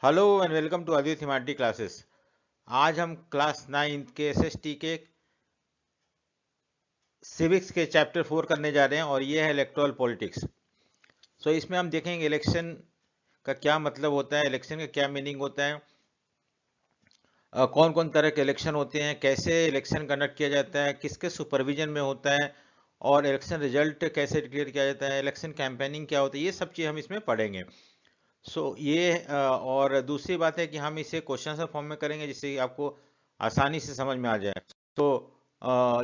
Hello and welcome to Aditya thematic classes. आज हम class 9 के एसएसटी के सिविक्स के चैप्टर 4 करने जा रहे हैं और ये है इलेक्टोरल पॉलिटिक्स। सो इसमें हम देखेंगे इलेक्शन का क्या मतलब होता है, इलेक्शन का क्या मीनिंग होता है, कौन कौन तरह के इलेक्शन होते हैं, कैसे इलेक्शन कंडक्ट किया जाता है, किसके सुपरविजन में होता है, और इलेक्शन रिजल्ट कैसे डिक्लेयर किया जाता है, इलेक्शन कैंपेनिंग क्या होता है, ये सब चीज़ हम इसमें पढ़ेंगे। ये और दूसरी बात है कि हम इसे क्वेश्चन आंसर फॉर्म में करेंगे जिससे कि आपको आसानी से समझ में आ जाए। तो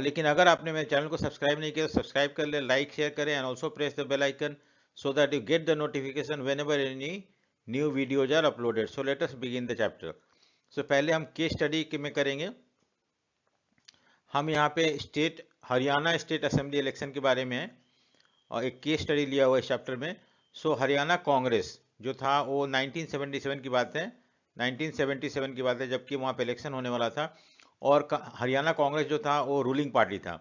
लेकिन अगर आपने मेरे चैनल को सब्सक्राइब नहीं किया तो सब्सक्राइब कर ले, लाइक शेयर करें and also press the bell icon so that you get the notification whenever any new videos are uploaded. So let us begin the chapter. So पहले हम case study में करेंगे। हम यहाँ पे हरियाणा स्टेट असेंबली इलेक्शन के बारे में है और एक केस स्टडी लिया हुआ है इस चैप्टर में। सो हरियाणा कांग्रेस जो था वो 1977 की बात है, 1977 की बात है जबकि वहाँ पे इलेक्शन होने वाला था। और हरियाणा कांग्रेस जो था वो रूलिंग पार्टी था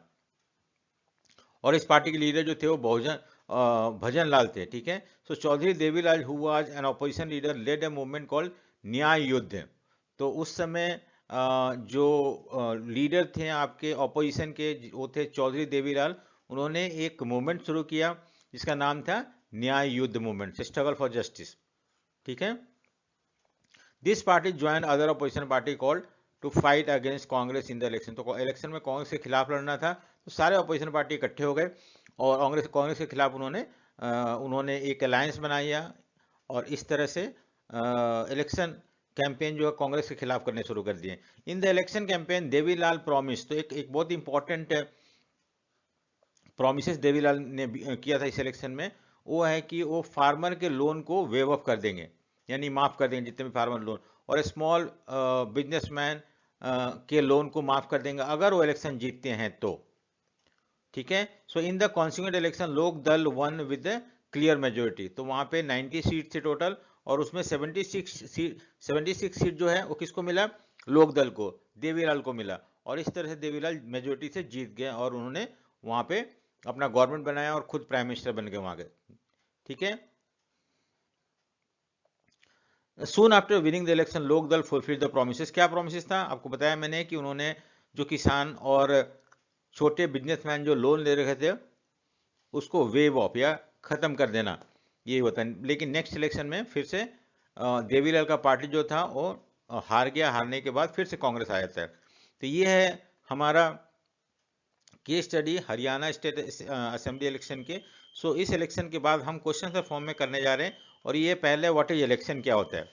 और इस पार्टी के लीडर जो थे वो भजन लाल थे। ठीक है। So Chaudhary Devilal who was an opposition leader led a movement called Nyay Yudh. तो उस समय जो लीडर थे आपके ऑपोजिशन के वो थे चौधरी देवीलाल। उन्होंने एक मूवमेंट शुरू किया जिसका नाम था न्याय युद्ध मूवमेंट, स्ट्रगल फॉर जस्टिस। ठीक है। This party join other opposition party called to fight against Congress in the election. तो इलेक्शन में कांग्रेस के खिलाफ लड़ना था तो सारे अपोजिशन पार्टी इकट्ठे हो गए और कांग्रेस के खिलाफ उन्होंने एक अलायंस बनाया और इस तरह से इलेक्शन कैंपेन जो है कांग्रेस के खिलाफ करने शुरू कर दिए। इन the election campaign Devilal promise, तो एक बहुत इंपॉर्टेंट प्रोमिस देवीलाल ने किया था इस इलेक्शन में, वो है कि वो फार्मर के लोन को वेव ऑफ कर देंगे, यानी माफ कर देंगे जितने भी फार्मर लोन, और स्मॉल बिजनेसमैन के लोन को माफ कर देंगे अगर वो इलेक्शन जीतते हैं तो। ठीक है। So in the constituent election लोक दल वन विद क्लियर मेजोरिटी। तो वहां पे 90 सीट थे टोटल और उसमें 76 सीट जो है वो किसको मिला? लोक दल को, देवीलाल को मिला। और इस तरह से देवीलाल मेजोरिटी से जीत गए और उन्होंने वहां पे अपना गवर्नमेंट बनाया और खुद प्राइम मिनिस्टर बन गए वहां के। ठीक है। Soon after winning the election लोक दल फुलफिल द प्रोमिस। क्या प्रोमिस था? आपको बताया मैंने कि उन्होंने जो किसान और छोटे बिजनेसमैन जो लोन ले रखे थे उसको वेव ऑफ या खत्म कर देना, ये होता है। लेकिन नेक्स्ट इलेक्शन में फिर से देवीलाल का पार्टी जो था वो हार गया। हारने के बाद फिर से कांग्रेस आ जाता है। तो ये है हमारा case study Haryana state assembly election के। सो इस इलेक्शन के बाद हम क्वेश्चन आंसर फॉर्म में करने जा रहे हैं। और ये पहले व्हाट इज इलेक्शन क्या होता है।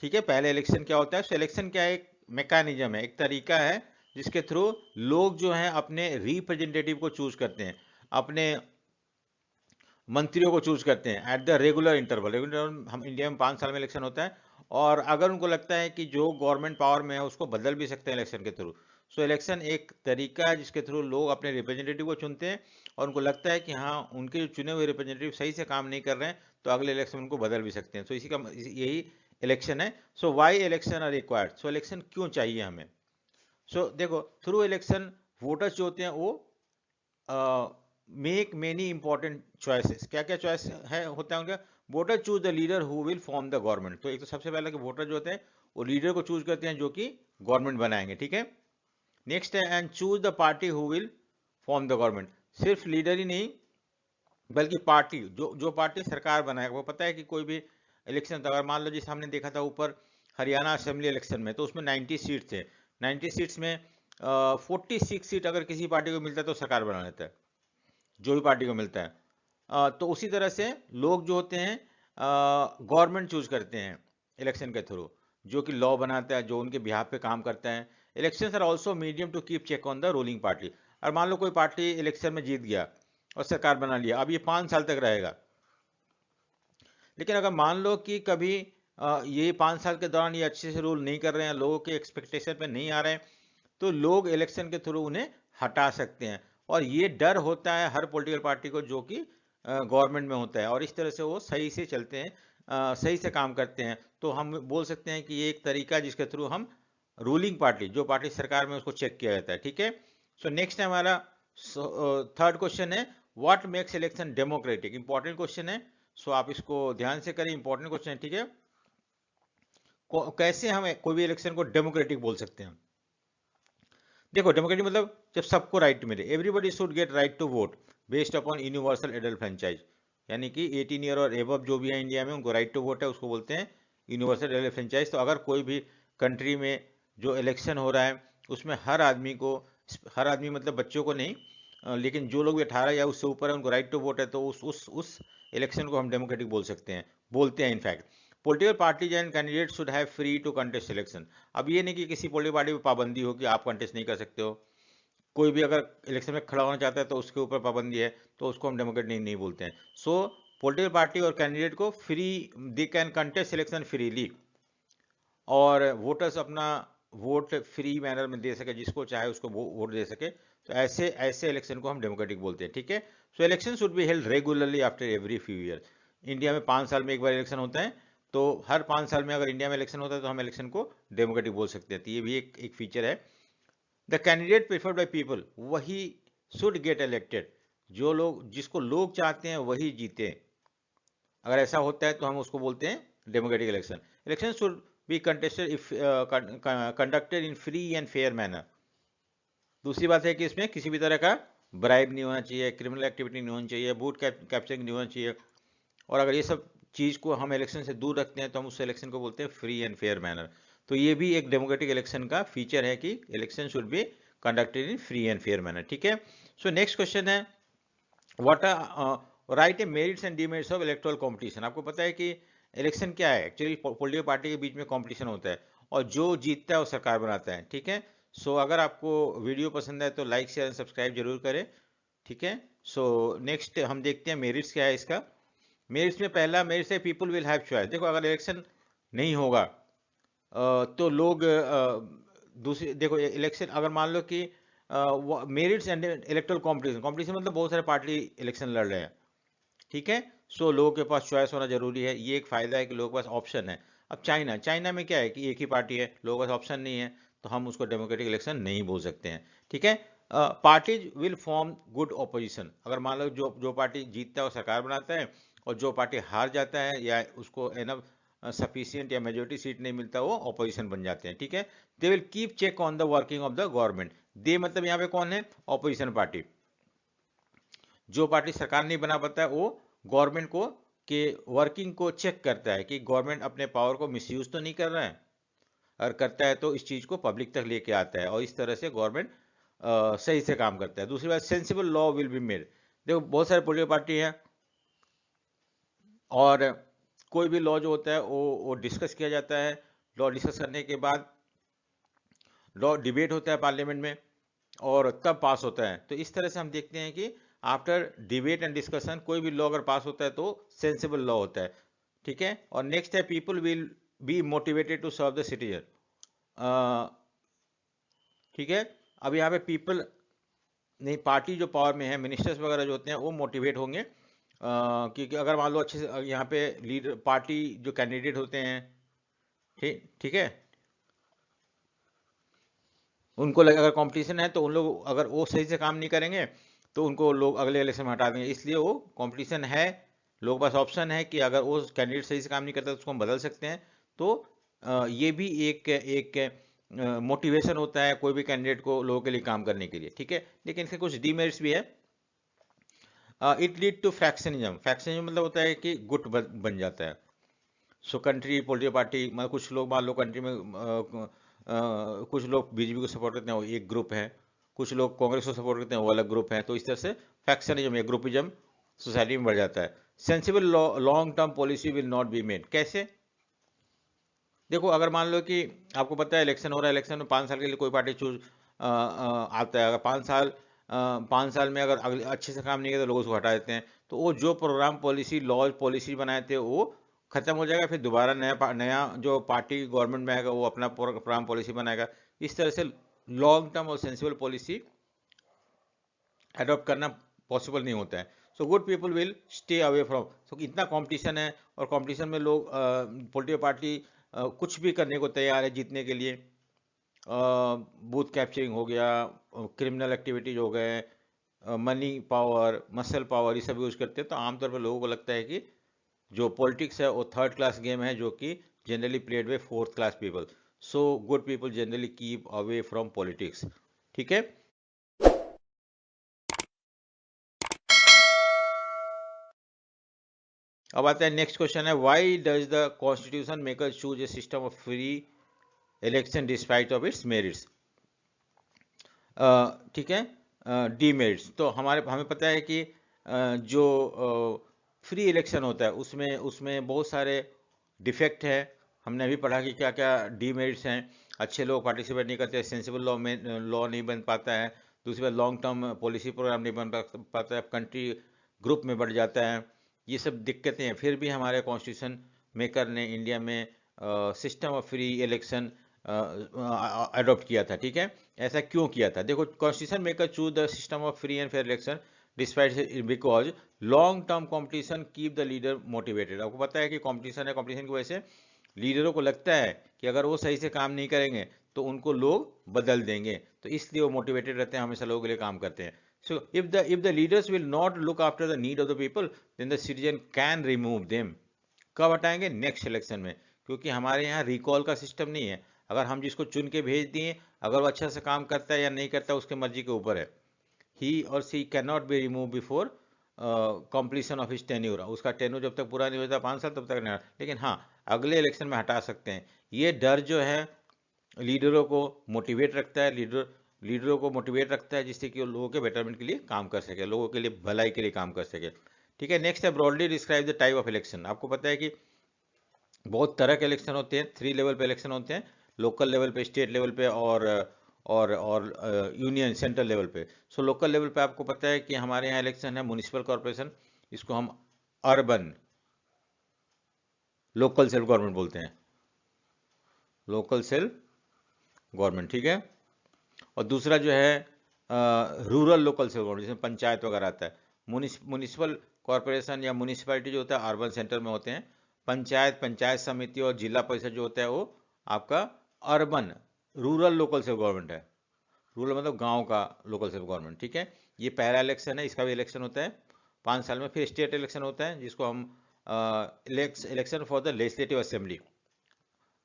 ठीक है। पहले इलेक्शन क्या होता है? सो इलेक्शन क्या है? एक मैकेनिज्म है, एक तरीका है जिसके थ्रू लोग जो हैं अपने रिप्रेजेंटेटिव को चूज करते हैं, अपने मंत्रियों को चूज करते हैं एट द रेगुलर इंटरवल। हम इंडिया में 5 साल में इलेक्शन होता है और अगर उनको लगता है कि जो गवर्नमेंट पावर में है उसको बदल भी सकते हैं इलेक्शन के थ्रू। सो इलेक्शन एक तरीका है जिसके थ्रू लोग अपने रिप्रेजेंटेटिव को चुनते हैं और उनको लगता है कि हाँ उनके जो चुने हुए रिप्रेजेंटेटिव सही से काम नहीं कर रहे हैं तो अगले इलेक्शन में उनको बदल भी सकते हैं। सो यही इलेक्शन है। So why election are required. So election क्यों चाहिए हमें? देखो, थ्रू इलेक्शन वोटर्स जो होते हैं वो मेक मेनी इंपॉर्टेंट चॉइसेस। क्या क्या चॉइस है होता है उनका? Voter choose the leader who will form the government. तो एक तो सबसे पहले कि वोटर जो होते हैं वो लीडर को चूज करते हैं जो कि गवर्नमेंट बनाएंगे। ठीक है। नेक्स्ट है and choose the party who will form the government. सिर्फ लीडर ही नहीं बल्कि पार्टी जो पार्टी सरकार बनाएगा। वो पता है कि कोई भी इलेक्शन था, अगर मान लो जिस हमने देखा था ऊपर हरियाणा असेंबली इलेक्शन में, तो उसमें 90 सीट थे। 90 सीट्स में 46 सीट अगर किसी पार्टी को मिलता है तो सरकार बना लेता है, जो भी पार्टी को मिलता है। तो उसी तरह से लोग जो होते हैं गवर्नमेंट चूज करते हैं इलेक्शन के थ्रू, जो कि लॉ बनाता है, जो उनके बिहाफ पे काम करता है। Elections are also medium to keep check on the ruling party. और मान लो कोई पार्टी इलेक्शन में जीत गया और सरकार बना लिया, अब ये 5 साल तक रहेगा। लेकिन अगर मान लो कि कभी ये 5 साल के दौरान ये अच्छे से रूल नहीं कर रहे हैं, लोगों के एक्सपेक्टेशन पे नहीं आ रहे हैं, तो लोग इलेक्शन के थ्रू उन्हें हटा सकते हैं। और ये डर होता है हर पॉलिटिकल पार्टी को जो कि गवर्नमेंट में होता है और इस तरह से वो सही से चलते हैं, सही से काम करते हैं। तो हम बोल सकते हैं कि ये एक तरीका है जिसके थ्रू हम रूलिंग पार्टी, जो पार्टी सरकार में, उसको चेक किया जाता है। ठीक है। सो नेक्स्ट है हमारा थर्ड क्वेश्चन है what makes election democratic. Important question है। सो आप इसको ध्यान से करें, इंपॉर्टेंट क्वेश्चन है। ठीक है। कैसे हम कोई भी इलेक्शन को डेमोक्रेटिक बोल सकते हैं? देखो, डेमोक्रेटिक मतलब जब सबको राइट मिले, everybody should get right to vote based upon universal adult franchise, यानी कि 18 ईयर और एबव जो भी है इंडिया में उनको राइट टू वोट है, उसको बोलते हैं यूनिवर्सल एडल्ट फ्रेंचाइज। तो अगर कोई भी कंट्री में जो इलेक्शन हो रहा है उसमें हर आदमी को, हर आदमी मतलब बच्चों को नहीं, लेकिन जो लोग भी 18 या उससे ऊपर है उनको राइट टू वोट है, तो उस इलेक्शन को हम डेमोक्रेटिक बोलते हैं in fact. Political parties and candidate should have free to contest election. अब ये नहीं कि किसी पॉलिटिकल पार्टी पे पाबंदी हो कि आप कंटेस्ट नहीं कर सकते हो, कोई भी अगर इलेक्शन में खड़ा होना चाहता है तो उसके ऊपर पाबंदी है, तो उसको हम डेमोक्रेट नहीं बोलते हैं। सो पॉलिटिकल पार्टी और कैंडिडेट को free, they can contest election freely, और वोटर्स अपना वोट फ्री मैनर में दे सके, जिसको चाहे उसको वोट दे सके। तो ऐसे ऐसे इलेक्शन को हम डेमोक्रेटिक बोलते हैं, ठीक है। So election should be held regularly after every few year. India में 5 साल में एक बार इलेक्शन होता है, तो हर 5 साल में अगर इंडिया में इलेक्शन होता है तो हम इलेक्शन को डेमोक्रेटिक बोल सकते हैं। तो ये भी एक फीचर है। The candidate preferred by people, वही शुड गेट इलेक्टेड, जो लोग, जिसको लोग चाहते हैं वही जीते। अगर ऐसा होता है तो हम उसको बोलते हैं democratic election. Election should B contested if conducted in free and fair manner. दूसरी बात है कि इसमें किसी भी तरह का ब्राइब नहीं होना चाहिए, क्रिमिनल एक्टिविटी नहीं होनी चाहिए, बूथ कैप्चरिंग नहीं होना चाहिए। और अगर ये सब चीज को हम इलेक्शन से दूर रखते हैं तो हम उस इलेक्शन को बोलते हैं फ्री एंड फेयर मैनर। तो ये भी एक डेमोक्रेटिक इलेक्शन का फीचर है कि election should be conducted in free and fair manner, ठीक है। सो नेक्स्ट क्वेश्चन है, what are right a merits and demerits of electoral competition. आपको पता है कि इलेक्शन क्या है? एक्चुअली पॉलिटिकल पार्टी के बीच में कॉम्पिटिशन होता है और जो जीतता है वो सरकार बनाता है, ठीक है। सो अगर आपको वीडियो पसंद है तो लाइक शेयर एंड सब्सक्राइब जरूर करें, ठीक है। सो नेक्स्ट हम देखते हैं मेरिट्स क्या है इसका। मेरिट्स में पहला मेरिट्स है पीपल विल हैव चॉइस। देखो, अगर इलेक्शन नहीं होगा तो लोग दूसरी, देखो इलेक्शन अगर मान लो कि merits and electoral competition, competition मतलब बहुत सारे पार्टी इलेक्शन लड़ रहे हैं, ठीक है। सो लोगों के पास चॉइस होना जरूरी है, ये एक फायदा है कि लोगों के पास ऑप्शन है। अब चाइना में क्या है कि एक ही पार्टी है, लोगों के पास ऑप्शन नहीं है, तो हम उसको डेमोक्रेटिक इलेक्शन नहीं बोल सकते हैं, ठीक है। Parties will form good opposition. अगर मान लो जो पार्टी जीतता है वो सरकार बनाता है, और जो पार्टी हार जाता है या उसको एनफ सफिशियंट या मेजोरिटी सीट नहीं मिलता वो ऑपोजिशन बन जाते हैं, ठीक है। They will keep check on the working of the government. They मतलब यहाँ पे कौन है? Opposition party. जो पार्टी सरकार नहीं बना पाता है वो गवर्नमेंट को के वर्किंग को चेक करता है कि गवर्नमेंट अपने पावर को मिसयूज तो नहीं कर रहा है, अगर करता है तो इस चीज को पब्लिक तक लेके आता है, और इस तरह से गवर्नमेंट सही से काम करता है। दूसरी बात, sensible law will be made. देखो, बहुत सारे पॉलिटिकल पार्टी हैं और कोई भी लॉ जो होता है वो डिस्कस किया जाता है। लॉ डिस्कस करने के बाद लॉ डिबेट होता है पार्लियामेंट में और तब पास होता है। तो इस तरह से हम देखते हैं कि आफ्टर डिबेट एंड डिस्कशन कोई भी लॉ अगर पास होता है तो सेंसिबल लॉ होता है, ठीक है। और नेक्स्ट है people will be motivated to serve the citizen, ठीक है। अब यहाँ पे पीपल नहीं, पार्टी जो पावर में है, मिनिस्टर्स वगैरह जो होते हैं वो मोटिवेट होंगे, क्योंकि अगर मान लो अच्छे से यहाँ पे लीडर पार्टी जो कैंडिडेट होते हैं, ठीक ठीक है, उनको लगे अगर कंपटीशन है तो उन लोग अगर वो सही से काम नहीं करेंगे तो उनको लोग अगले इलेक्शन में हटा देंगे। इसलिए वो कंपटीशन है, लोगों के पास ऑप्शन है कि अगर वो कैंडिडेट सही से काम नहीं करता तो उसको हम बदल सकते हैं। तो ये भी एक एक मोटिवेशन होता है कोई भी कैंडिडेट को लोगों के लिए काम करने के लिए, ठीक है। लेकिन इसके कुछ डीमेरिट्स भी है। It lead to factionism. Factionism मतलब होता है कि गुट बन जाता है। सो कंट्री पॉलिटिकल पार्टी मतलब कुछ लोग मान लो कंट्री में कुछ लोग बीजेपी को सपोर्ट करते हैं वो एक ग्रुप है, कुछ लोग कांग्रेस को सपोर्ट करते हैं वो अलग ग्रुप है। तो इस तरह से फैक्शनिज्म या ग्रुपिज्म सोसाइटी में बढ़ जाता है। Sensible long term policy will not be made. कैसे? देखो, अगर मान लो कि आपको पता है इलेक्शन हो रहा है, इलेक्शन में 5 साल के लिए कोई पार्टी चूज आता है, अगर 5 साल में अगर अगले अच्छे से काम नहीं किया तो लोग उसको हटा देते हैं। तो वो जो प्रोग्राम पॉलिसी लॉज पॉलिसी बनाए थे वो खत्म हो जाएगा, फिर दोबारा नया जो पार्टी गवर्नमेंट में आएगा वो अपना प्रोग्राम पॉलिसी बनाएगा। इस तरह से लॉन्ग टर्म और सेंसिबल पॉलिसी अडॉप्ट करना पॉसिबल नहीं होता है। So good people will stay away from. So इतना कंपटीशन है और कंपटीशन में लोग पॉलिटिकल पार्टी कुछ भी करने को तैयार है जीतने के लिए। बूथ कैप्चरिंग हो गया, क्रिमिनल एक्टिविटीज हो गए, मनी पावर, मसल पावर, ये सब यूज करते हैं। तो आमतौर पर लोगों को लगता है कि जो पॉलिटिक्स है वो थर्ड क्लास गेम है जो कि generally played by fourth class people. So good people generally keep away from politics. ठीक है. अब आता है नेक्स्ट क्वेश्चन है, why does the constitution make us choose a system of free election despite of its merits. ठीक है, demerits. तो हमें पता है कि जो फ्री इलेक्शन होता है उसमें उसमें बहुत सारे डिफेक्ट है. हमने अभी पढ़ा कि क्या क्या डीमेरिट्स हैं. अच्छे लोग पार्टिसिपेट नहीं करते, सेंसिबल लॉ में लॉ नहीं बन पाता है, दूसरी बात लॉन्ग टर्म पॉलिसी प्रोग्राम नहीं बन पाता है, कंट्री ग्रुप में बढ़ जाता है. ये सब दिक्कतें हैं. फिर भी हमारे कॉन्स्टिट्यूशन मेकर ने इंडिया में system of free election adopt किया था. ठीक है, ऐसा क्यों किया था? देखो, constitution maker choose the system of free and fair election despite because long term competition keep the leader motivated. आपको पता है कि कंपटीशन है, कंपटीशन की वजह से लीडरों को लगता है कि अगर वो सही से काम नहीं करेंगे तो उनको लोग बदल देंगे, तो इसलिए वो मोटिवेटेड रहते हैं, हमेशा लोगों के लिए काम करते हैं. So if the leaders will not look after the need of the people, then the citizen can remove them. कब हटाएंगे? नेक्स्ट इलेक्शन में. क्योंकि हमारे यहाँ रिकॉल का सिस्टम नहीं है. अगर हम जिसको चुन के भेज दिए, अगर वो अच्छा से काम करता है या नहीं करता उसके मर्जी के ऊपर है. ही और she can not be remove before completion of his tenure. उसका टेन्यूर जब तक पूरा नहीं होता 5 साल तब तक नहीं. लेकिन हाँ, अगले इलेक्शन में हटा सकते हैं. ये डर जो है लीडरों को मोटिवेट रखता है, लीडरों को मोटिवेट रखता है जिससे कि वो लोगों के बेटरमेंट के लिए काम कर सके, लोगों के लिए भलाई के लिए काम कर सके. ठीक है, नेक्स्ट है broadly describe the type of election. आपको पता है कि बहुत तरह के इलेक्शन होते हैं. 3 लेवल पे इलेक्शन होते हैं, लोकल लेवल पे, स्टेट लेवल पे और यूनियन सेंट्रल लेवल पे. सो लोकल लेवल पे आपको पता है कि हमारे यहाँ इलेक्शन है म्युनिसिपल कॉर्पोरेशन, इसको हम अर्बन लोकल सेल्फ गवर्नमेंट बोलते हैं, लोकल सेल्फ गवर्नमेंट. ठीक है, और दूसरा जो है रूरल लोकल सेल्फ गवर्नमेंट, जिसमें पंचायत वगैरह आता है. म्युनिसिपल कॉर्पोरेशन या म्युनिसिपैलिटी जो होता है अर्बन सेंटर में होते हैं. पंचायत समिति और जिला परिषद जो होता है वो आपका urban rural local self government है. रूरल मतलब गांव का लोकल सेल्फ गवर्नमेंट. ठीक है, ये पहला इलेक्शन है, इसका भी इलेक्शन होता है 5 साल में. फिर स्टेट इलेक्शन होता है जिसको हम election for the legislative assembly.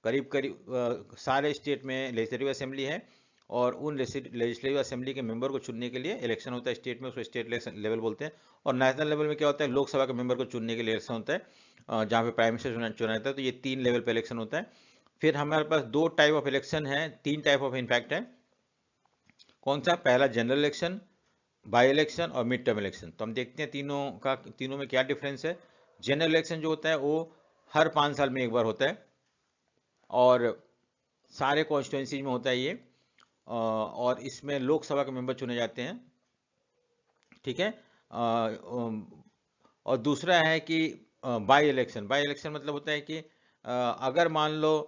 करीब करीब सारे स्टेट में लेजिस्लेटिव असेंबली है और उन लेजिस्लेटिव असेंबली के मेंबर को चुनने के लिए इलेक्शन होता है स्टेट में, उसको स्टेट इलेक्शन लेवल बोलते हैं. और नेशनल लेवल में क्या होता है, लोकसभा के मेंबर को चुनने के लिए इलेक्शन होता है जहाँ पे प्राइम मिनिस्टर चुना जाता है. तो ये 3 लेवल पे इलेक्शन होता है. फिर हमारे पास 2 टाइप ऑफ इलेक्शन है, 3 टाइप ऑफ इनफैक्ट है. कौन सा? पहला जनरल इलेक्शन, बाई इलेक्शन और मिड टर्म इलेक्शन. तो हम देखते हैं तीनों में क्या डिफरेंस है. जनरल इलेक्शन जो होता है वो हर 5 साल में एक बार होता है और सारे कॉन्स्टिट्यूंसीज में होता है ये, और इसमें लोकसभा के मेंबर चुने जाते हैं. ठीक है, और दूसरा है कि बाई इलेक्शन. बाई इलेक्शन मतलब होता है कि अगर मान लो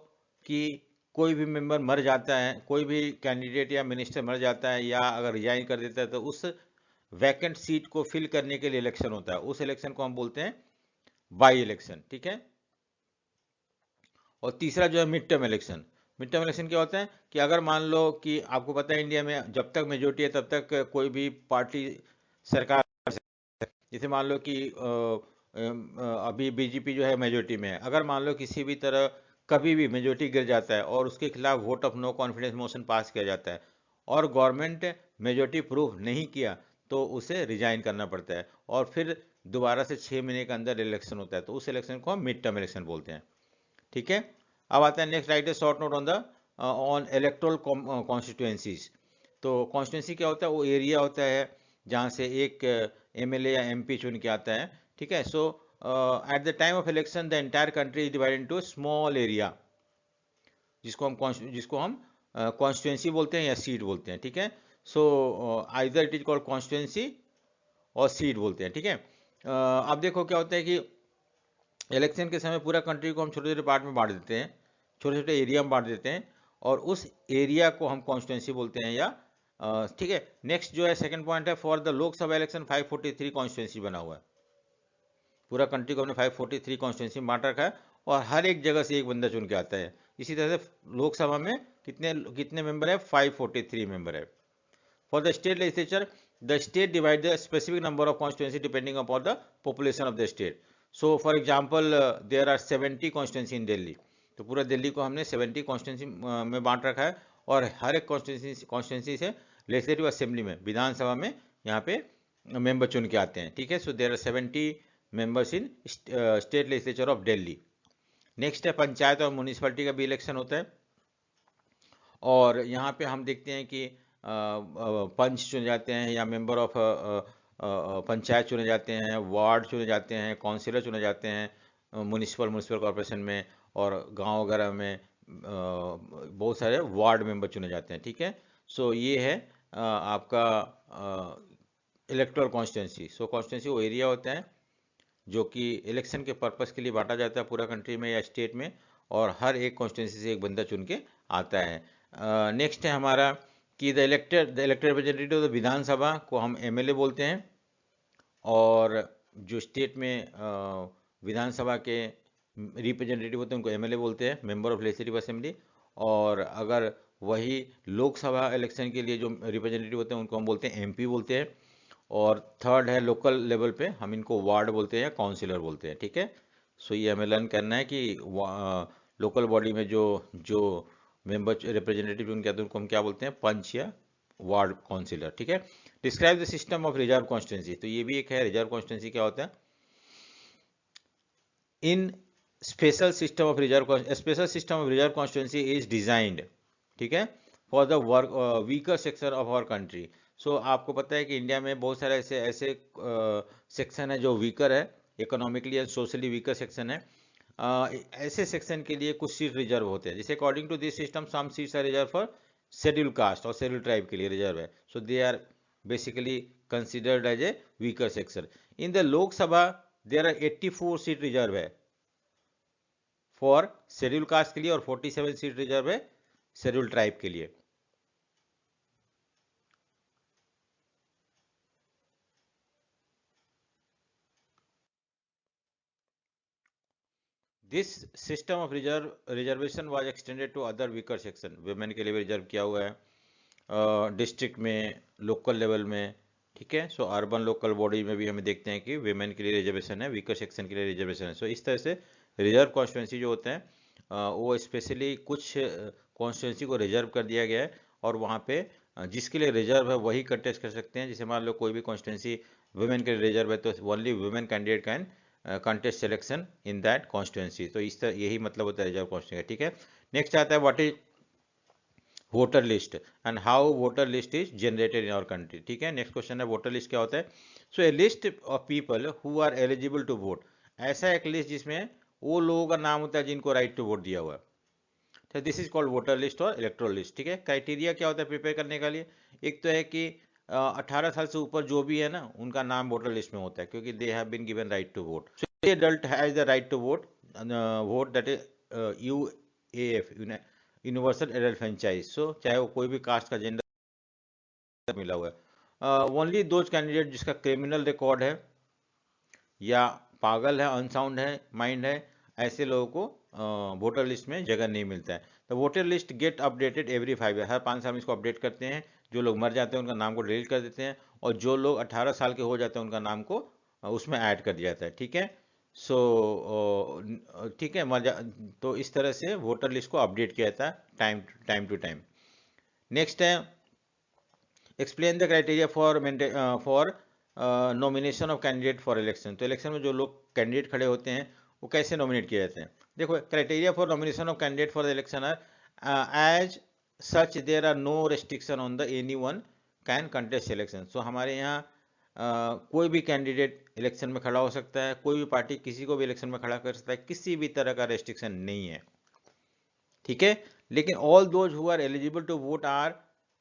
कि कोई भी मेंबर मर जाता है, कोई भी कैंडिडेट या मिनिस्टर मर जाता है या अगर रिजाइन कर देता है, तो उस वैकेंट सीट को फिल करने के लिए इलेक्शन होता है. उस इलेक्शन को हम बोलते हैं बाई इलेक्शन. ठीक है, और तीसरा जो है mid term election. Mid term election क्या होता है कि अगर मान लो कि आपको पता है इंडिया में जब तक मेजोरिटी है तब तक कोई भी पार्टी सरकार, जैसे मान लो कि अभी बीजेपी जो है मेजोरिटी में है, अगर मान लो किसी भी तरह कभी भी मेजोरिटी गिर जाता है और उसके खिलाफ vote of no confidence motion pass किया जाता है और गवर्नमेंट मेजोरिटी प्रूव नहीं किया तो उसे रिजाइन करना पड़ता है और फिर दोबारा से 6 महीने के अंदर इलेक्शन होता है. तो उस इलेक्शन को हम मिड टर्म इलेक्शन बोलते हैं. ठीक है, अब आता है next, right A short note on electoral constituencies. तो कॉन्स्टिट्यूएंसी क्या होता है? वो एरिया होता है जहाँ से एक एमएलए या एमपी चुन के आता है. ठीक है, so at the time of election the entire country is divided into small area, जिसको हम कॉन्स्टिट्यूएंसी बोलते हैं या सीट बोलते हैं. ठीक है, so either it is called constituency और सीट बोलते हैं. ठीक है, अब देखो क्या होता है कि इलेक्शन के समय पूरा कंट्री को हम छोटे छोटे पार्ट में बांट देते हैं, छोटे छोटे एरिया में बांट देते हैं और उस एरिया को हम कॉन्स्टिट्यूंसी बोलते हैं या ठीक है. नेक्स्ट जो है सेकंड पॉइंट है, for the Lok Sabha election 543 constituency बना हुआ है. पूरा कंट्री को हमने 543 कॉन्स्टिट्यूंसी में बांट रखा है और हर एक जगह से एक बंदा चुन के आता है. इसी तरह से लोकसभा में कितने मेंबर है? 543 मेंबर है. For the state legislature the state divide the specific number of constituency depending upon the population of the state. So for example there are 70 constituency in Delhi. तो पूरा दिल्ली को हमने 70 कॉन्स्टिट्यूंसी में बांट रखा है, और हर एक कॉन्स्टिट्यूंसी से लेजिस्लेटिव असेंबली में, विधानसभा में यहाँ पे मेंबर चुन के आते हैं, ठीक है। So there are 70 members in state legislature of Delhi. Next है पंचायत और म्यूनिसिपैलिटी का भी इलेक्शन होता है, और यहाँ पे हम देखते हैं कि पंच चुने जाते हैं या मेंबर ऑफ पंचायत चुने जाते हैं, वार्ड चुने जाते हैं, काउंसिलर चुने जाते हैं म्यूनिसिपल कॉर्पोरेशन में, और गांव वगैरह में बहुत सारे वार्ड मेंबर चुने जाते हैं, ठीक है। सो ये है आपका इलेक्टोरल कॉन्स्टिट्यूंसी। सो कॉन्स्टिट्यूंसी वो एरिया होता है जो कि इलेक्शन के पर्पस के लिए बांटा जाता है पूरा कंट्री में या स्टेट में, और हर एक कॉन्स्टिट्यूंसी से एक बंदा चुन के आता है। नेक्स्ट है हमारा कि the elected representative of the Vidhan Sabha को हम एमएलए बोलते हैं, और जो स्टेट में विधानसभा के रिप्रेजेंटेटिव होते हैं उनको एमएलए बोलते हैं, मेंबर ऑफ लेजिस्लेटिव असेंबली। और अगर वही लोकसभा इलेक्शन के लिए जो रिप्रेजेंटेटिव होते हैं उनको हम बोलते हैं एमपी बोलते हैं। और थर्ड है लोकल लेवल पे हम इनको वार्ड बोलते हैं या काउंसिलर बोलते हैं, ठीक है। सो ये हमें लर्न करना है कि लोकल बॉडी में जो जो मेंबर रिप्रेजेंटेटिव उनके आते हैं उनको हम क्या बोलते हैं, पंच या वार्ड काउंसिलर, ठीक है। Describe the system of reserve constituency, तो ये भी एक है, रिजर्व कॉन्स्टिट्यूंसी क्या होता है। In special system of reserve constituency is designed, ठीक है, for the work weaker section of our country. So आपको पता है कि इंडिया में बहुत सारे ऐसे ऐसे सेक्शन है जो वीकर है, economically and socially weaker section है। ऐसे सेक्शन के लिए कुछ सीट रिजर्व होते हैं, जैसे according to this system some seats are reserve for schedule caste और शेड्यूल ट्राइब के लिए रिजर्व है। So they are basically considered as a weaker section. In the Lok Sabha there are 84 seat reserve है for schedule caste के लिए, और 47 seat reserve है schedule tribe के लिए। This system of reservation was extended to other weaker section, women के लिए भी रिजर्व किया हुआ है डिस्ट्रिक्ट में, लोकल लेवल में, ठीक है। सो अर्बन लोकल बॉडी में भी हमें देखते हैं कि वेमेन के लिए रिजर्वेशन है, वीकर सेक्शन के लिए रिजर्वेशन है। सो इस तरह से रिजर्व कॉन्स्टिट्यूंसी जो होते हैं वो स्पेशली कुछ कॉन्स्टिट्यूंसी को रिजर्व कर दिया गया है, और वहाँ पे जिसके लिए रिजर्व है वही कंटेस्ट कर सकते हैं। जैसे मान लो कोई भी कॉन्स्टिट्यूंसी वुमेन के लिए रिजर्व है तो only women candidate can contest selection in that constituency। तो इस तरह यही मतलब होता है रिजर्व कॉन्स्टिट्यूंसी, ठीक है। नेक्स्ट आता है what is voter list and how voter list is generated in our country, ठीक है। नेक्स्ट क्वेश्चन है वोटर लिस्ट क्या होता है। So a list of people who are eligible to vote, ऐसा एक लिस्ट जिसमें वो लोगों का नाम होता है जिनको राइट टू वोट दिया हुआ है, तो this is called voter list और इलेक्टोरल लिस्ट, ठीक है। क्राइटेरिया क्या होता है प्रिपेयर करने का लिए, एक तो है कि 18 साल से ऊपर जो भी है ना उनका नाम वोटर लिस्ट में होता है, क्योंकि they have been given right to vote. So adult has the right to vote, vote that is UAF, universal adult franchise. So चाहे वो कोई भी कास्ट का जेंडर मिला हुआ है। ओनली दोज कैंडिडेट जिसका क्रिमिनल रिकॉर्ड है या पागल है, अनसाउंड है, माइंड है, ऐसे लोगों को वोटर लिस्ट में जगह नहीं मिलता है। तो voter list get updated every 5 year, हर 5 साल में इसको अपडेट करते हैं। जो लोग मर जाते हैं उनका नाम को डिलीट कर देते हैं, और जो लोग 18 साल के हो जाते हैं उनका नाम को उसमें ऐड कर दिया जाता है, ठीक है। सो ठीक है, तो इस तरह से वोटर लिस्ट को अपडेट किया जाता है टाइम टू टाइम। नेक्स्ट है explain the criteria for nomination of candidate for election. तो इलेक्शन में जो लोग कैंडिडेट खड़े होते हैं वो कैसे नॉमिनेट किए जाते हैं। देखो criteria for nomination of candidate for the election are as such there are no restriction on the anyone can contest election. So हमारे यहाँ कोई भी कैंडिडेट इलेक्शन में खड़ा हो सकता है, कोई भी पार्टी किसी को भी इलेक्शन में खड़ा कर सकता है, किसी भी तरह का रेस्ट्रिक्शन नहीं है, ठीक है। लेकिन all those who are eligible to vote are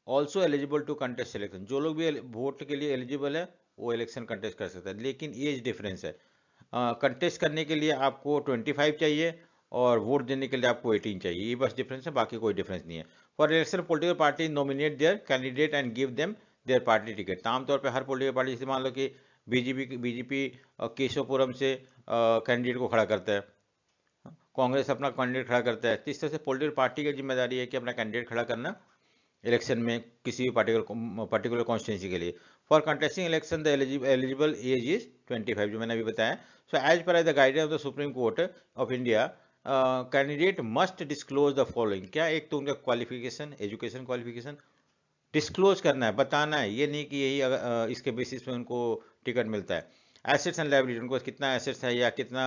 also eligible to contest election, जो लोग भी वोट के लिए एलिजिबल है वो इलेक्शन कंटेस्ट कर सकता है, लेकिन एज डिफरेंस है। कंटेस्ट करने के लिए आपको 25 चाहिए और वोट देने के लिए आपको 18 चाहिए, ये बस डिफरेंस है, बाकी कोई डिफरेंस नहीं है। For election political party nominate their candidate and give them there party ticket. आमतौर पर हर पोलिटिकल पार्टी, जैसे मान लो कि बीजेपी केशवपुरम से कैंडिडेट को खड़ा करता है, कांग्रेस अपना कैंडिडेट खड़ा करता है, तो इस तरह से पोलिटिकल पार्टी की जिम्मेदारी है कि अपना कैंडिडेट खड़ा करना इलेक्शन में किसी भी पर्टिकुलर कॉन्स्टिट्यूंसी के लिए। For contesting election the eligible age is 25, जो मैंने अभी बताया। So as per the guidance of the supreme court of India candidate must disclose the following. क्या? एक तो उनका क्वालिफिकेशन, एजुकेशन क्वालिफिकेशन डिस्क्लोज करना है, बताना है, ये नहीं कि यही इसके बेसिस पे उनको टिकट मिलता है। एसेट्स एंड लायबिलिटी, उनको कितना एसेट्स है या कितना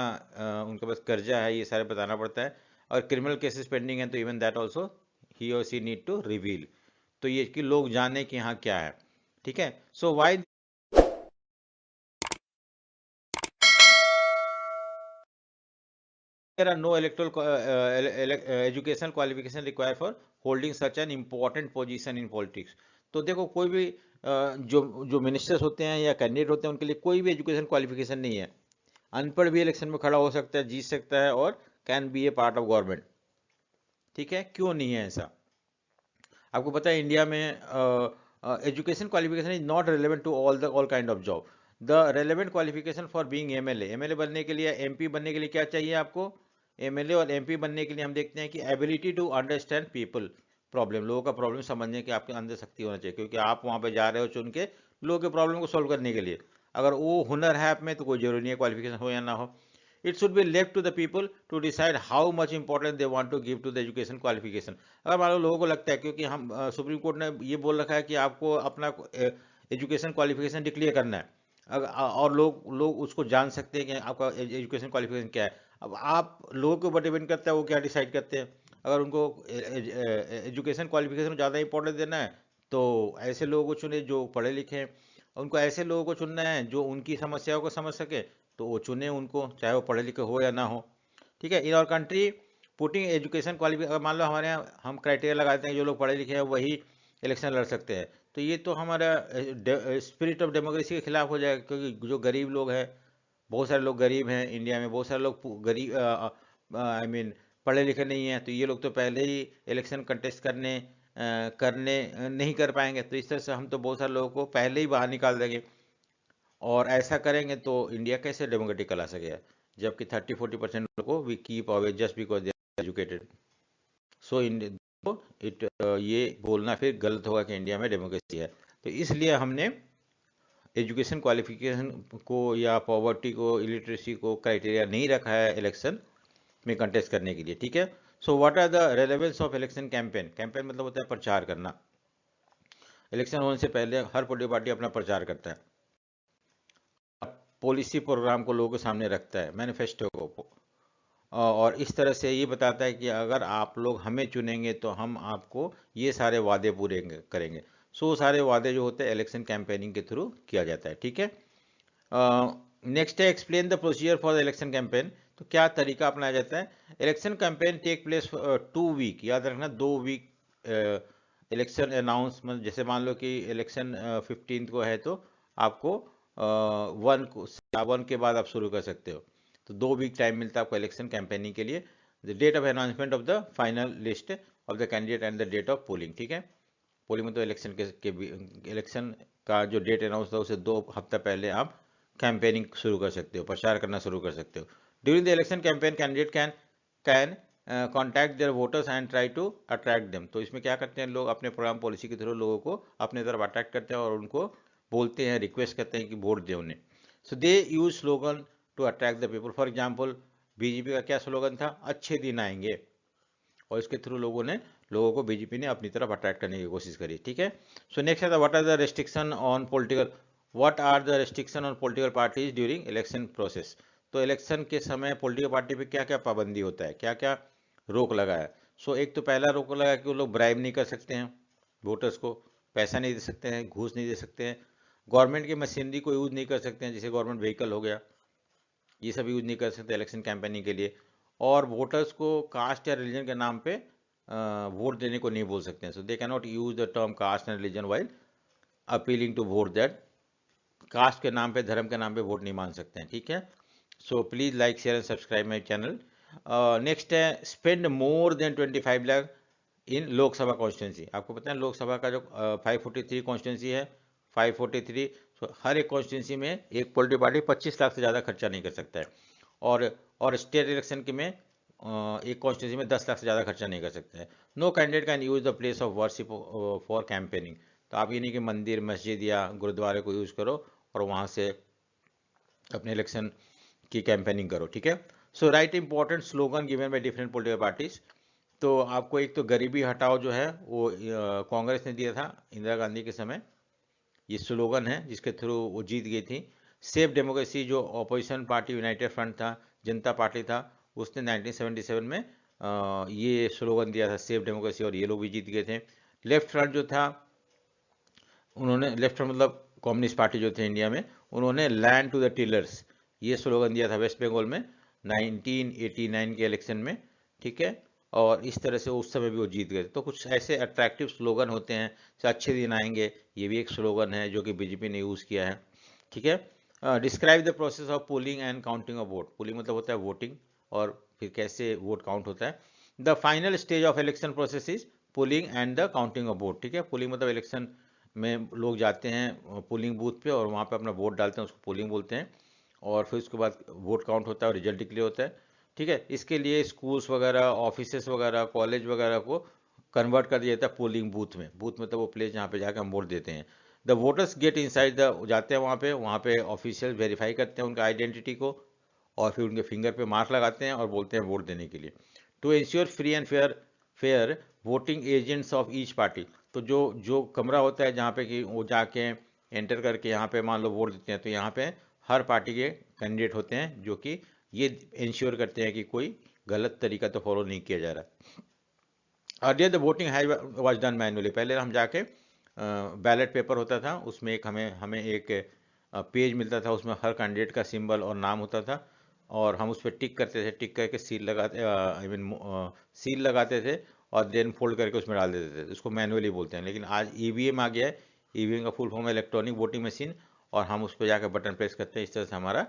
उनके पास कर्जा है, ये सारे बताना पड़ता है। और क्रिमिनल केसेस पेंडिंग है तो इवन दैट ऑल्सो ही और सी नीड टू रिवील। तो ये कि लोग जाने कि हाँ क्या है, ठीक है। So Y there are no electoral education qualification required for holding such an important position in politics। तो देखो कोई भी जो जो मिनिस्टर्स होते हैं या कैंडिडेट होते हैं उनके लिए कोई भी एजुकेशन क्वालिफिकेशन नहीं है। अनपढ़ भी इलेक्शन में खड़ा हो सकता है, जीत सकता है और can be A part of government. ठीक है, क्यों नहीं है ऐसा? आपको पता है इंडिया में education qualification is not relevant to all kind of job. The relevant qualification for being MLA, MLA बनने के लिए, एमपी बनने के लिए क्या चाहिए आपको? एमएलए और एमपी बनने के लिए हम देखते हैं कि ability to understand people problem, लोगों का प्रॉब्लम समझने की आपके अंदर शक्ति होना चाहिए, क्योंकि आप वहां पे जा रहे हो चुन के लोगों के प्रॉब्लम को सॉल्व करने के लिए। अगर वो हुनर है आप में तो कोई जरूरी नहीं है क्वालिफिकेशन हो या ना हो। It should be left to the people to decide how much importance they want to give to the education qualification। अगर मान लो लोगों को लगता है, क्योंकि हम सुप्रीम कोर्ट ने ये बोल रखा है कि आपको अपना एजुकेशन क्वालिफिकेशन डिक्लेयर करना है, और लोग लोग उसको जान सकते हैं कि आपका एजुकेशन क्वालिफिकेशन क्या है। अब आप लोगों के ऊपर डिपेंड करता है वो क्या डिसाइड करते हैं। अगर उनको एजुकेशन क्वालिफिकेशन ज़्यादा इंपॉर्टेंस देना है तो ऐसे लोगों को चुने जो पढ़े लिखे हैं। उनको ऐसे लोगों को चुनना है जो उनकी समस्याओं को समझ सके, तो वो चुने उनको, चाहे वो पढ़े लिखे हो या ना हो। ठीक है। इन और कंट्री पुटिंग एजुकेशन क्वालिफिकेशन, मान लो हमारे यहाँ हम क्राइटेरिया लगाते हैं जो लोग पढ़े लिखे हैं वही इलेक्शन लड़ सकते हैं, तो ये तो हमारा स्पिरिट ऑफ डेमोक्रेसी के खिलाफ हो जाएगा। क्योंकि जो गरीब लोग हैं, बहुत सारे लोग गरीब हैं इंडिया में, बहुत सारे लोग गरीब आई मीन पढ़े लिखे नहीं हैं, तो ये लोग तो पहले ही इलेक्शन कंटेस्ट करने नहीं कर पाएंगे। तो इस तरह से हम तो बहुत सारे लोगों को पहले ही बाहर निकाल देंगे, और ऐसा करेंगे तो इंडिया कैसे डेमोक्रेटिक कहला सकेगा, जबकि 30-40% लोगों को we keep away just because they are educated. So it ये बोलना फिर गलत होगा कि इंडिया में डेमोक्रेसी है। तो इसलिए हमने एजुकेशन क्वालिफिकेशन को या पॉवर्टी को, इलिटरेसी को क्राइटेरिया नहीं रखा है इलेक्शन में कंटेस्ट करने के लिए। ठीक है। So what are the relevance of election campaign? Campaign मतलब होता है प्रचार करना। इलेक्शन होने से पहले हर पॉलिटिकल पार्टी अपना प्रचार करता है, पॉलिसी प्रोग्राम को लोगों के सामने रखता है, मैनिफेस्टो को, और इस तरह से ये बताता है कि अगर आप लोग हमें चुनेंगे तो हम आपको ये सारे वादे पूरे करेंगे। सो सारे वादे जो होते हैं इलेक्शन कैंपेनिंग के थ्रू किया जाता है। ठीक है। नेक्स्ट है explain the procedure for the election campaign. तो क्या तरीका अपनाया जाता है? Election campaign take place 2 week, याद रखना 2 वीक इलेक्शन अनाउंसमेंट। जैसे मान लो कि इलेक्शन 15 को है तो आपको 1 के बाद आप शुरू कर सकते हो। तो 2 वीक टाइम मिलता है आपको इलेक्शन कैंपेनिंग के लिए। The date of announcement of the final list of the candidate and the date of polling. ठीक है। पोलिंग में तो इलेक्शन का जो डेट अनाउंस था उसे 2 हफ्ता पहले आप कैंपेनिंग शुरू कर सकते हो, प्रचार करना शुरू कर सकते हो। During the election campaign candidate can contact their voters and try to attract them. तो इसमें क्या करते हैं लोग, अपने प्रोग्राम पॉलिसी के थ्रू लोगों को अपने तरफ अट्रैक्ट करते हैं और उनको बोलते हैं, रिक्वेस्ट करते हैं कि वोट दें उन्हें। So they use slogan to attract the people. For example BJP का क्या स्लोगन था? अच्छे दिन आएंगे, और इसके थ्रू लोगों को बीजेपी ने अपनी तरफ अट्रैक्ट करने की कोशिश करी। ठीक है। सो नेक्स्ट है what are the restriction on political, what are the restriction on political parties during election process. तो इलेक्शन के समय पॉलिटिकल पार्टी पे क्या क्या पाबंदी होता है, क्या क्या रोक लगा है? सो एक तो पहला रोक लगा कि वो लोग ब्राइब नहीं कर सकते हैं, वोटर्स को पैसा नहीं दे सकते हैं, घूस नहीं दे सकते हैं, गवर्नमेंट की मशीनरी को यूज नहीं कर सकते हैं, जैसे गवर्नमेंट व्हीकल हो गया, ये सब यूज नहीं कर सकते इलेक्शन कैंपेनिंग के लिए। और वोटर्स को कास्ट या रिलीजन के नाम पे वोट देने को नहीं बोल सकते हैं। So they can not use the term caste and religion while appealing to vote that. Caste के नाम पे, धर्म के नाम पे वोट नहीं मान सकते हैं। ठीक है। So please like, share and subscribe my channel. Next है स्पेंड मोर देन 25 लाख इन लोकसभा कॉन्स्टिट्यूंसी। आपको पता है लोकसभा का जो 543 कॉन्स्टिट्यूंसी है, 543, तो हर एक कॉन्स्टिट्यूंसी में एक पॉलिटिकल पार्टी 25 लाख से ज़्यादा खर्चा नहीं कर सकता है। और स्टेट इलेक्शन के में एक कॉन्स्टिट्यूंसी में 10 लाख से ज़्यादा खर्चा नहीं कर सकते हैं। No candidate can use the place of worship for campaigning. तो आप ये नहीं कि मंदिर, मस्जिद या गुरुद्वारे को यूज़ करो और वहाँ से अपने इलेक्शन की कैंपेनिंग करो। ठीक है। So right important slogan given by different political parties. तो आपको एक तो गरीबी हटाओ जो है वो कांग्रेस ने दिया था इंदिरा गांधी के समय, ये स्लोगन है जिसके थ्रू वो जीत गई थी। सेफ डेमोक्रेसी, जो ऑपोजिशन पार्टी यूनाइटेड फ्रंट था, जनता पार्टी था, उसने 1977 में ये स्लोगन दिया था सेफ डेमोक्रेसी, और ये लोग भी जीत गए थे। लेफ्ट फ्रंट जो था, उन्होंने, लेफ्ट फ्रंट मतलब कम्युनिस्ट पार्टी जो थे इंडिया में, उन्होंने लैंड टू द टिलर्स ये स्लोगन दिया था वेस्ट बंगाल में 1989 के इलेक्शन में, ठीक है। और इस तरह से उस समय भी वो जीत गए। तो कुछ ऐसे अट्रैक्टिव स्लोगन होते हैं, अच्छे दिन आएंगे, ये भी एक स्लोगन है जो कि बीजेपी ने यूज़ किया है, ठीक है। Describe the process of polling and counting of vote. Polling मतलब होता है वोटिंग, और फिर कैसे वोट काउंट होता है। The final stage of election process is polling and the counting of vote, ठीक है। पोलिंग मतलब इलेक्शन में लोग जाते हैं पोलिंग बूथ पे और वहाँ पे अपना वोट डालते हैं, उसको पोलिंग बोलते हैं। और फिर उसके बाद वोट काउंट होता है और रिजल्ट डिक्लेयर होता है, ठीक है। इसके लिए स्कूल्स वगैरह, ऑफिसेस वगैरह, कॉलेज वगैरह को कन्वर्ट कर दिया जाता है पोलिंग बूथ में। बूथ मतलब वो प्लेस जहाँ पे जाकर हम वोट देते हैं। The voters get inside the, जाते हैं वहाँ पे ऑफिशियल वेरीफाई करते हैं उनका आइडेंटिटी को, और फिर उनके फिंगर पे मार्क लगाते हैं और बोलते हैं वोट देने के लिए। To ensure free and fair voting agents of each party. तो जो जो कमरा होता है जहाँ पे कि वो जाके एंटर करके यहाँ पे मान लो वोट देते हैं, तो यहाँ पे हर पार्टी के कैंडिडेट होते हैं जो कि ये इंश्योर करते हैं कि कोई गलत तरीका तो फॉलो नहीं किया जा रहा। Earlier the voting was done manually. पहले हम जाके बैलेट पेपर होता था, उसमें एक हमें एक पेज मिलता था, उसमें हर कैंडिडेट का सिंबल और नाम होता था, और हम उस पर टिक करते थे, टिक करके सील लगाते, आई मीन सील लगाते थे, और देन फोल्ड करके उसमें डाल देते थे। उसको मैनुअली बोलते हैं। लेकिन आज ईवीएम आ गया है। ईवीएम का फुल फॉर्म है इलेक्ट्रॉनिक वोटिंग मशीन, और हम उस पर जाकर बटन प्रेस करते हैं, इस तरह से हमारा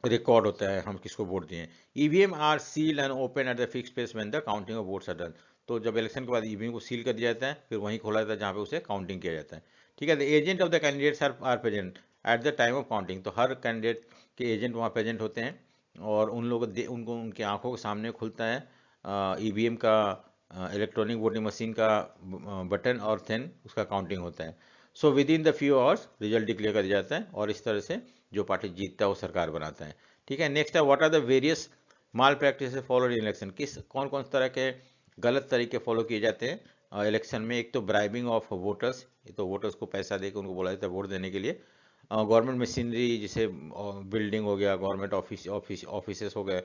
रिकॉर्ड होता है हम किसको वोट दिए। EVM are seal and open at the fix place when the counting of votes are done. तो जब इलेक्शन के बाद ईवीएम को सील कर दिया जाता है, फिर वहीं खोला जाता है जहाँ पे उसे काउंटिंग किया जाता है, ठीक है। The agent of the candidates are present at the time of counting. तो हर कैंडिडेट के एजेंट वहाँ प्रेजेंट होते हैं, और उन लोगों उनको उनकी आंखों के सामने खुलता है ईवीएम का, इलेक्ट्रॉनिक वोटिंग मशीन का बटन, और देन उसका काउंटिंग होता है। So with in the few hours result declare कर दिया जाता है, और इस तरह से जो पार्टी जीतता है वो सरकार बनाता है, ठीक है। नेक्स्ट है what are the various malpractice followed in election. कौन कौन तरह के गलत तरीके फॉलो किए जाते हैं इलेक्शन में। एक तो ब्राइबिंग ऑफ वोटर्स, ये तो वोटर्स को पैसा देकर उनको बोला जाता है वोट देने के लिए। गवर्नमेंट मशीनरी, जैसे बिल्डिंग हो गया, गवर्नमेंट ऑफिसेस हो गए,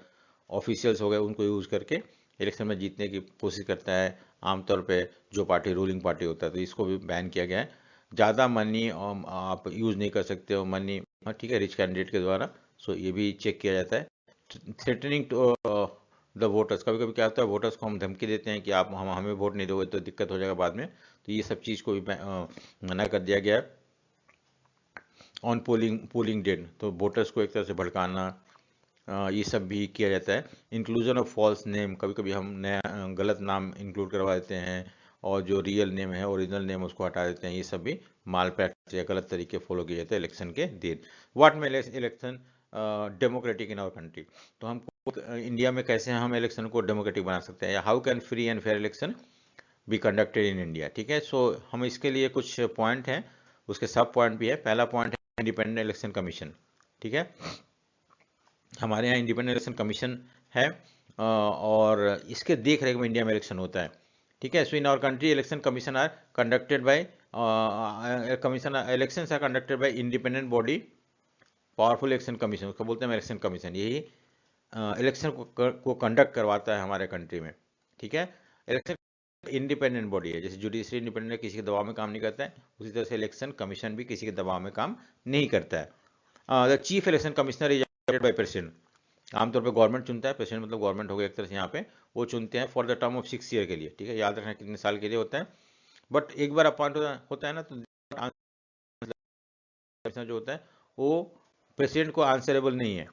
ऑफिशियल्स हो गए, उनको यूज़ करके इलेक्शन में जीतने की कोशिश करता है आमतौर पे जो पार्टी रूलिंग पार्टी होता है। तो इसको भी बैन किया गया है। ज़्यादा मनी आप यूज़ नहीं कर सकते हो, मनी, ठीक है, रिच कैंडिडेट के द्वारा। सो ये भी चेक किया जाता है। थ्रेटनिंग टू द वोटर्स, कभी कभी क्या होता है, वोटर्स को हम धमकी देते हैं कि आप हमें वोट नहीं दोगे तो दिक्कत हो जाएगा बाद में। तो ये सब चीज़ को भी मना कर दिया गया है। ऑन पोलिंग डेट, तो वोटर्स को एक तरह से भड़काना, ये सब भी किया जाता है। इंक्लूजन ऑफ फॉल्स नेम, कभी कभी हम नया गलत नाम इंक्लूड करवा देते हैं, और जो रियल नेम है, ओरिजिनल नेम, उसको हटा देते हैं। ये सब भी माल प्रैक्टिस या गलत तरीके फॉलो किए जाते हैं इलेक्शन के दिन। What makes election democratic in our country. तो हम इंडिया में कैसे हम इलेक्शन को डेमोक्रेटिक बना सकते हैं, या how can free and fair election B conducted in India, ठीक है। सो हम इसके लिए कुछ पॉइंट हैं, उसके सब पॉइंट भी है। पहला पॉइंट है इंडिपेंडेंट इलेक्शन कमीशन, ठीक है। हमारे यहाँ इंडिपेंडेंट इलेक्शन कमीशन है, और इसके देख रेख में इंडिया में इलेक्शन होता है, ठीक है। So in our country election commission are conducted by elections are conducted by independent body, powerful election commission, उसको बोलते हैं इलेक्शन कमीशन। यही इलेक्शन को कंडक्ट करवाता है हमारे कंट्री में, ठीक है। इलेक्शन इंडिपेंडेंट बॉडी है, जैसे जुडिशरी इंडिपेंडेंट, किसी के दबाव में काम नहीं करता है, उसी तरह से इलेक्शन कमीशन भी किसी के दबाव में काम नहीं करता है। The chief election commissioner is by president. आमतौर पे गवर्नमेंट चुनता है, प्रेसिडेंट मतलब गवर्नमेंट हो गया एक तरह से यहाँ पे, वो चुनते हैं for the term of 6 year के लिए, ठीक है। याद रखना कितने साल के लिए होता है। बट एक बार अपॉइंट होता है ना, तो जो होता है वो प्रेसिडेंट को आंसरेबल नहीं है,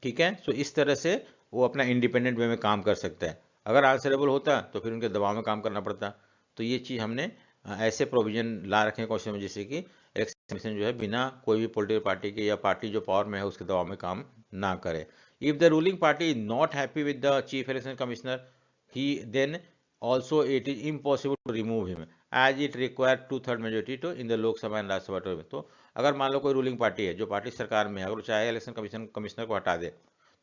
ठीक है। सो इस तरह से वो अपना इंडिपेंडेंट वे में काम कर सकता है। अगर आंसरेबल होता तो फिर उनके दबाव में काम करना पड़ता। तो ये चीज़ हमने ऐसे प्रोविजन ला रखे हैं कॉन्स्टिट्यूशन में, जैसे कि इलेक्शन कमीशन जो है बिना कोई भी पॉलिटिकल पार्टी के या पार्टी जो पावर में है उसके दबाव में काम ना करे। If the ruling party is not happy with the chief election commissioner, he then also it is impossible to remove him. As it require 2/3 majority to in the Lok Sabha and Rajya Sabha term. तो अगर मान लो कोई रूलिंग पार्टी है, जो party सरकार में है, अगर वो चाहे इलेक्शन कमिश्नर को हटा दे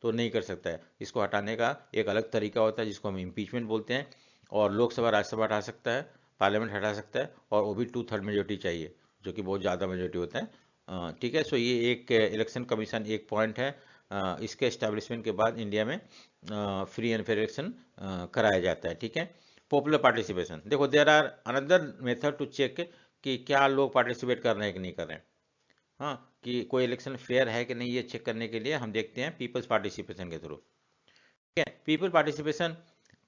तो नहीं कर सकता है। इसको हटाने का एक अलग तरीका होता है जिसको हम इम्पीचमेंट बोलते हैं, और लोकसभा राज्यसभा हटा सकता है, पार्लियामेंट हटा सकता है, और वो भी 2/3 मेजोरिटी चाहिए, जो कि बहुत ज़्यादा मेजोरिटी होता है। ठीक है, सो ये एक इलेक्शन कमीशन एक पॉइंट है। इसके एस्टेब्लिशमेंट के बाद इंडिया में फ्री एंड फेयर इलेक्शन कराया जाता है। ठीक है, पॉपुलर पार्टिसिपेशन, देखो there are another method to check कि क्या लोग पार्टिसिपेट कर रहे हैं कि नहीं कर रहे हैं। हाँ, कि कोई इलेक्शन फेयर है कि नहीं, ये चेक करने के लिए हम देखते हैं पीपल्स पार्टिसिपेशन के थ्रू। ठीक है, पीपल पार्टिसिपेशन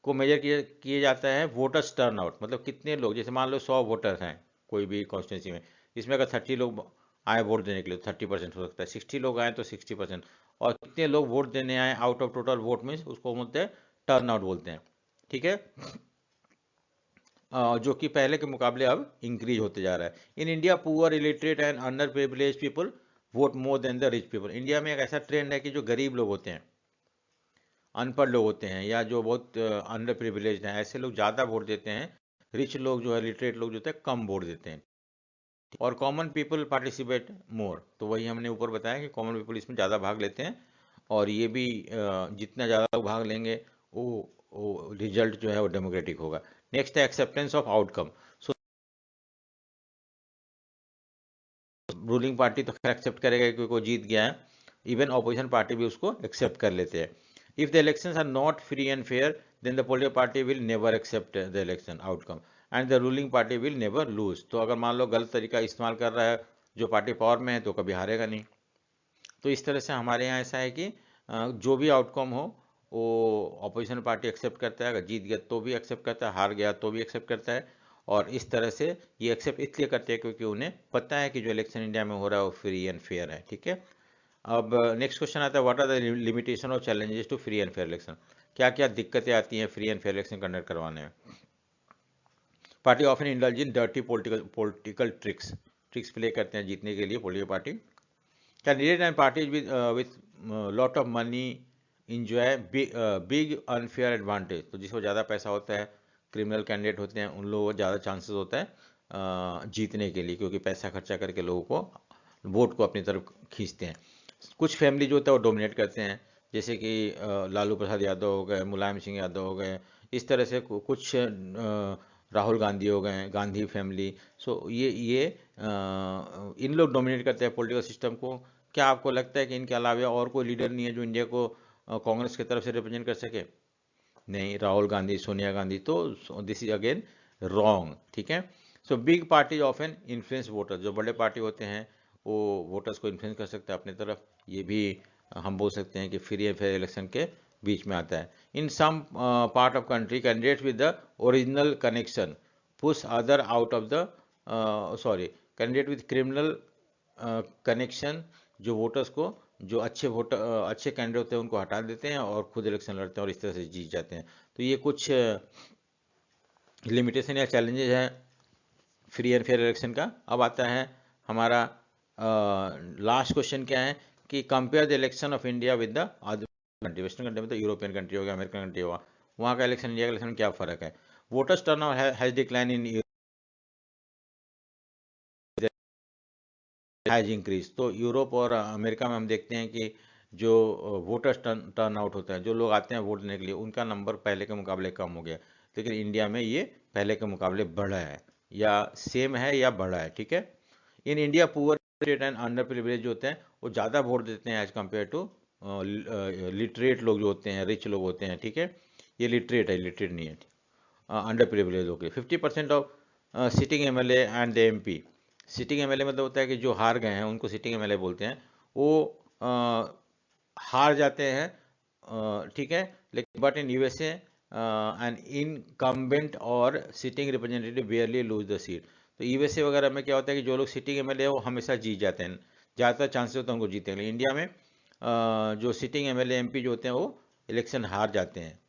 को मेजर किया जाता है वोटर्स टर्नआउट, मतलब कितने लोग, जैसे मान लो 100 वोटर्स हैं कोई भी कॉन्स्टिट्यूंसी में, इसमें अगर 30 लोग आए वोट देने के लिए तो 30% हो सकता है, 60 लोग आए तो 60%, और कितने लोग वोट देने आए आउट ऑफ टोटल वोट में, उसको बोलते हैं टर्नआउट बोलते हैं। ठीक है, जो कि पहले के मुकाबले अब इंक्रीज होते जा रहा है। In India poor, illiterate and under privilege people vote more than the rich people. India में एक ऐसा ट्रेंड है कि जो गरीब लोग होते हैं, अनपढ़ लोग होते हैं, या जो बहुत अंडर प्रिविलेज हैं, ऐसे लोग ज़्यादा वोट देते हैं। रिच लोग जो है, लिटरेट लोग जो होते हैं, कम वोट देते हैं। और कॉमन पीपल पार्टिसिपेट मोर, तो वही हमने ऊपर बताया कि कॉमन पीपल इसमें ज़्यादा भाग लेते हैं, और ये भी जितना ज़्यादा लोग भाग लेंगे वो रिजल्ट जो है वो डेमोक्रेटिक होगा। नेक्स्ट है acceptance of outcome. So ruling party तो खैर एक्सेप्ट करेगा क्योंकि वो जीत गया है, इवन ऑपोजिशन पार्टी भी उसको एक्सेप्ट कर लेते हैं। If the elections are not free and fair then the political party will never accept the election outcome and the ruling party will never lose. तो अगर मान लो गलत तरीका इस्तेमाल कर रहा है जो पार्टी पावर में है, तो कभी हारेगा नहीं। तो इस तरह से हमारे यहाँ ऐसा है कि जो भी आउटकम हो वो ऑपोजिशन पार्टी एक्सेप्ट करता है, अगर जीत गया तो भी एक्सेप्ट करता है, हार गया तो भी एक्सेप्ट करता है। और इस तरह से ये एक्सेप्ट इसलिए करते हैं क्योंकि उन्हें पता है कि जो इलेक्शन इंडिया में हो रहा है वो फ्री एंड फेयर है। ठीक है, अब नेक्स्ट क्वेश्चन आता है, व्हाट आर द लिमिटेशन और challenges to free and fair election. क्या क्या दिक्कतें आती हैं free and fair election conduct करवाने में। Party often indulge in dirty political tricks play करते हैं जीतने के लिए political party. Candidate and parties with lot of money enjoy big unfair advantage. तो जिसको ज़्यादा पैसा होता है, क्रिमिनल कैंडिडेट होते हैं, उन लोगों को ज़्यादा चांसेस होता है जीतने के लिए, क्योंकि पैसा खर्चा करके लोगों को वोट को अपनी तरफ खींचते हैं। कुछ फैमिली जो होता है वो डोमिनेट करते हैं, जैसे कि लालू प्रसाद यादव हो गए, मुलायम सिंह यादव हो गए, इस तरह से कुछ राहुल गांधी हो गए, गांधी फैमिली। सो ये इन लोग डोमिनेट करते हैं पॉलिटिकल सिस्टम को। क्या आपको लगता है कि इनके अलावा और कोई लीडर नहीं है जो इंडिया को कांग्रेस की तरफ से रिप्रेजेंट कर सके? नहीं, राहुल गांधी, सोनिया गांधी, तो दिस इज अगेन रॉन्ग। ठीक है, so big parties often influence voter. जो बड़े पार्टी होते हैं वो वोटर्स को इन्फ्लुएंस कर सकते हैं अपनी तरफ। ये भी हम बोल सकते हैं कि फ्री एंड फेयर इलेक्शन के बीच में आता है। In some part of country candidates with the original connection push other out of the candidate with criminal connection, जो वोटर्स को, जो अच्छे कैंडिडेट होते हैं उनको हटा देते हैं और खुद इलेक्शन लड़ते हैं और इस तरह से जीत जाते हैं। तो ये कुछ लिमिटेशन या चैलेंजेस हैं फ्री एंड फेयर इलेक्शन का। अब आता है हमारा लास्ट क्वेश्चन, क्या है कि compare the election of India with the other country. Western country में तो यूरोपियन कंट्री हो गया, अमेरिकन कंट्री होगा, वहाँ का इलेक्शन इंडिया का इलेक्शन में क्या फ़र्क है। Voters turnout has decline in has increase. तो यूरोप और अमेरिका में हम देखते हैं कि जो वोटर्स टर्न आउट होता है, जो लोग आते हैं वोट देने के लिए, उनका नंबर पहले के मुकाबले कम हो गया। लेकिन इंडिया में ये पहले के मुकाबले बढ़ा है, या सेम है या बढ़ा है। ठीक है, in India poor and under privilege जो होते हैं वो ज़्यादा वोट देते हैं एज कम्पेयर टू लिटरेट लोग जो होते हैं, रिच लोग होते हैं। ठीक है, ये लिटरेट है, लिटरेट नहीं है, अंडर प्रिविलेज लोग। 50% of sitting MLA and the MP. Sitting MLA मतलब होता है कि जो हार गए हैं उनको सिटिंग एमएलए बोलते हैं। वो हार जाते हैं, ठीक है, लेकिन but in USA an incumbent और sitting representative barely lose the seat. तो यूएसए वगैरह में क्या होता है कि जो लोग सिटिंग एमएलए है वो हमेशा जीत जाते हैं, ज़्यादातर चांसेस होते हैं उनको जीतने के लिए। इंडिया में जो सिटिंग एमएलए एमपी जो होते हैं वो इलेक्शन हार जाते हैं।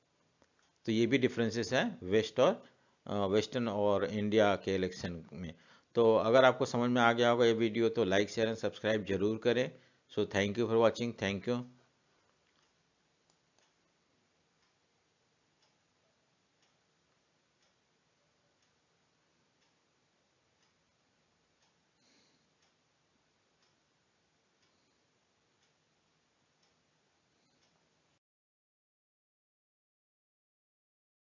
तो ये भी डिफरेंसेस हैं वेस्टर्न और इंडिया के इलेक्शन में। तो अगर आपको समझ में आ गया होगा ये वीडियो तो लाइक शेयर एंड सब्सक्राइब जरूर करें। So thank you for watching, thank you.